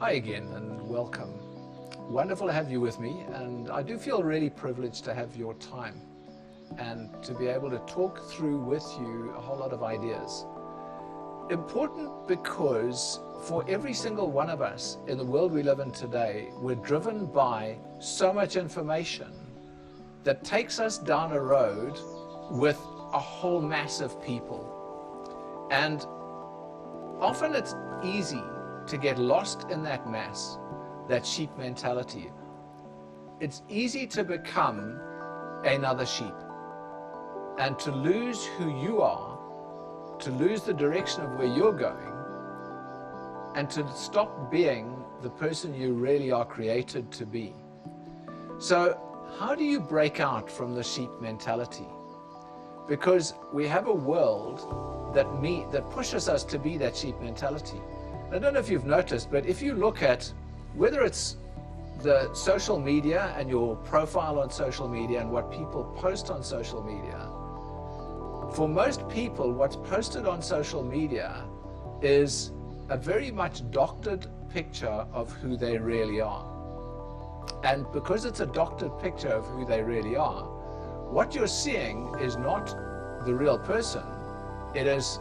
Hi again and welcome. Wonderful to have you with me, and I do feel really privileged to have your time and to be able to talk through with you a whole lot of ideas. Important because for every single one of us in the world we live in today, we're driven by so much information that takes us down a road with a whole mass of people. And often it's easy to get lost in that mass, that sheep mentality. It's easy to become another sheep and to lose who you are, to lose the direction of where you're going, and to stop being the person you really are created to be. So how do you break out from the sheep mentality? Because we have a world that pushes us to be that sheep mentality. I don't know if you've noticed, but if you look at whether it's the social media and your profile on social media and what people post on social media, for most people, what's posted on social media is a very much doctored picture of who they really are. And because it's a doctored picture of who they really are, what you're seeing is not the real person. It is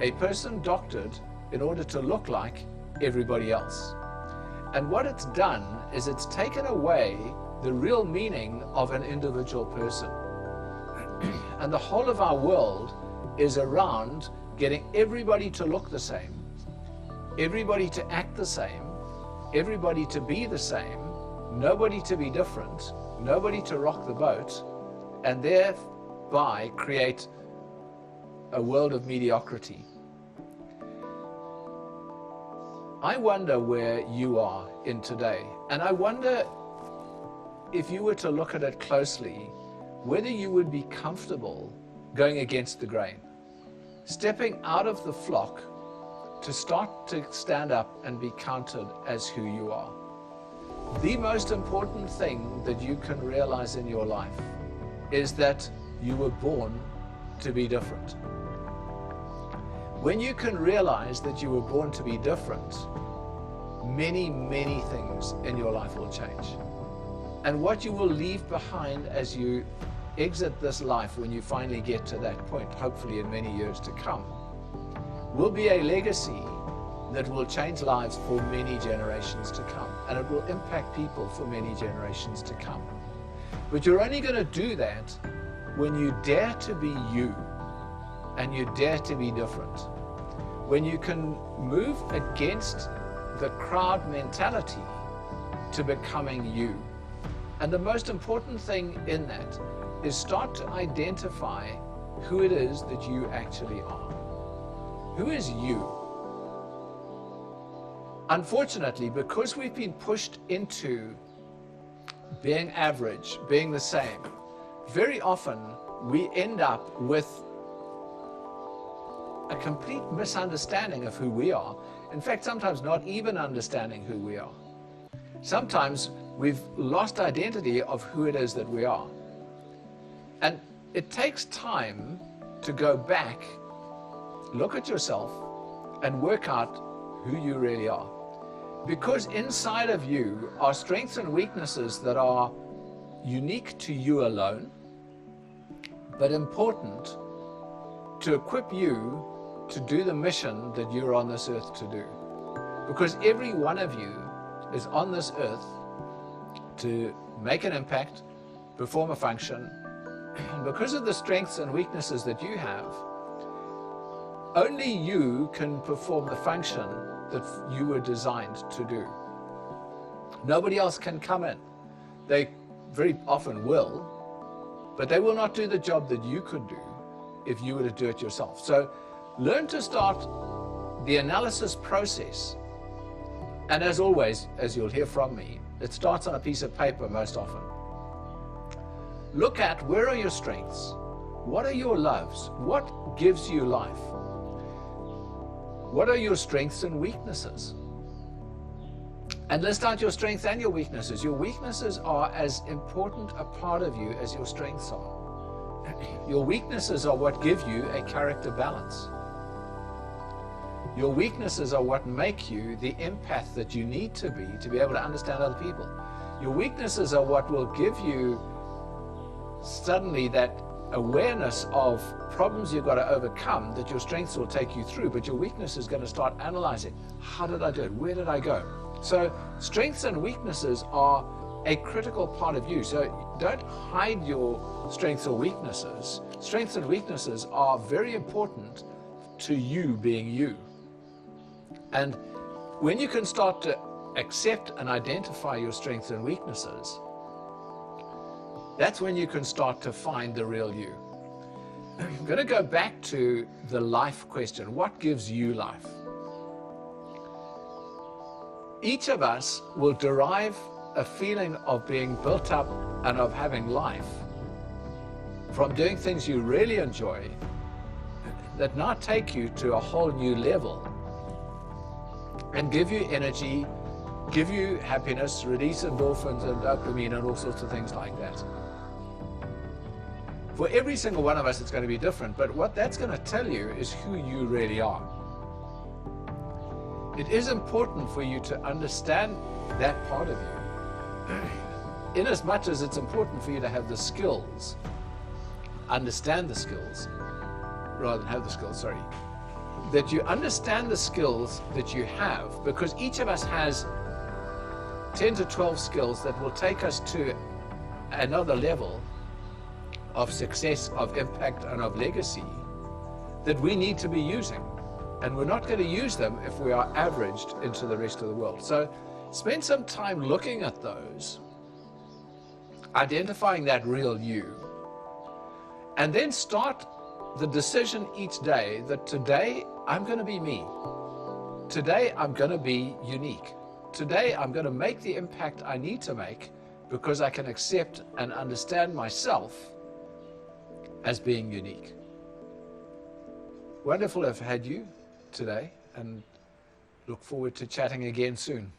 a person doctored in order to look like everybody else. And what it's done is it's taken away the real meaning of an individual person. And the whole of our world is around getting everybody to look the same, everybody to act the same, everybody to be the same, nobody to be different, nobody to rock the boat, and thereby create a world of mediocrity. I wonder where you are in today, and I wonder if you were to look at it closely, whether you would be comfortable going against the grain, stepping out of the flock to start to stand up and be counted as who you are. The most important thing that you can realize in your life is that you were born to be different. When you can realize that you were born to be different, many, many things in your life will change. And what you will leave behind as you exit this life, when you finally get to that point, hopefully in many years to come, will be a legacy that will change lives for many generations to come. And it will impact people for many generations to come. But you're only going to do that when you dare to be you. And you dare to be different. When you can move against the crowd mentality to becoming you. And the most important thing in that is start to identify who it is that you actually are. Who is you? Unfortunately, because we've been pushed into being average, being the same, very often we end up with a complete misunderstanding of who we are. In fact, sometimes not even understanding who we are. Sometimes we've lost identity of who it is that we are. And it takes time to go back, look at yourself, and work out who you really are. Because inside of you are strengths and weaknesses that are unique to you alone, but important to equip you to do the mission that you're on this earth to do. Because every one of you is on this earth to make an impact, perform a function, and because of the strengths and weaknesses that you have, only you can perform the function that you were designed to do. Nobody else can come in. They very often will, but they will not do the job that you could do if you were to do it yourself. So learn to start the analysis process. And as always, as you'll hear from me, it starts on a piece of paper most often. Look at where are your strengths? What are your loves? What gives you life? What are your strengths and weaknesses? And list out your strengths and your weaknesses. Your weaknesses are as important a part of you as your strengths are. Your weaknesses are what give you a character balance. Your weaknesses are what make you the empath that you need to be able to understand other people. Your weaknesses are what will give you suddenly that awareness of problems you've got to overcome that your strengths will take you through, but your weakness is going to start analyzing. How did I do it? Where did I go? So strengths and weaknesses are a critical part of you. So don't hide your strengths or weaknesses. Strengths and weaknesses are very important to you being you. And when you can start to accept and identify your strengths and weaknesses, that's when you can start to find the real you. I'm going to go back to the life question. What gives you life? Each of us will derive a feeling of being built up and of having life from doing things you really enjoy that now take you to a whole new level and give you energy, give you happiness, release endorphins and dopamine and all sorts of things like that. For every single one of us, it's going to be different, but what that's going to tell you is who you really are. It is important for you to understand that part of you. In as much as it's important for you to have the skills, understand the skills, rather than have the skills, sorry, that you understand the skills that you have, because each of us has 10 to 12 skills that will take us to another level of success, of impact, and of legacy that we need to be using. And we're not going to use them if we are averaged into the rest of the world. So spend some time looking at those, identifying that real you, and then start the decision each day that today I'm going to be me. Today I'm going to be unique. Today I'm going to make the impact I need to make because I can accept and understand myself as being unique. Wonderful to have had you today, and look forward to chatting again soon.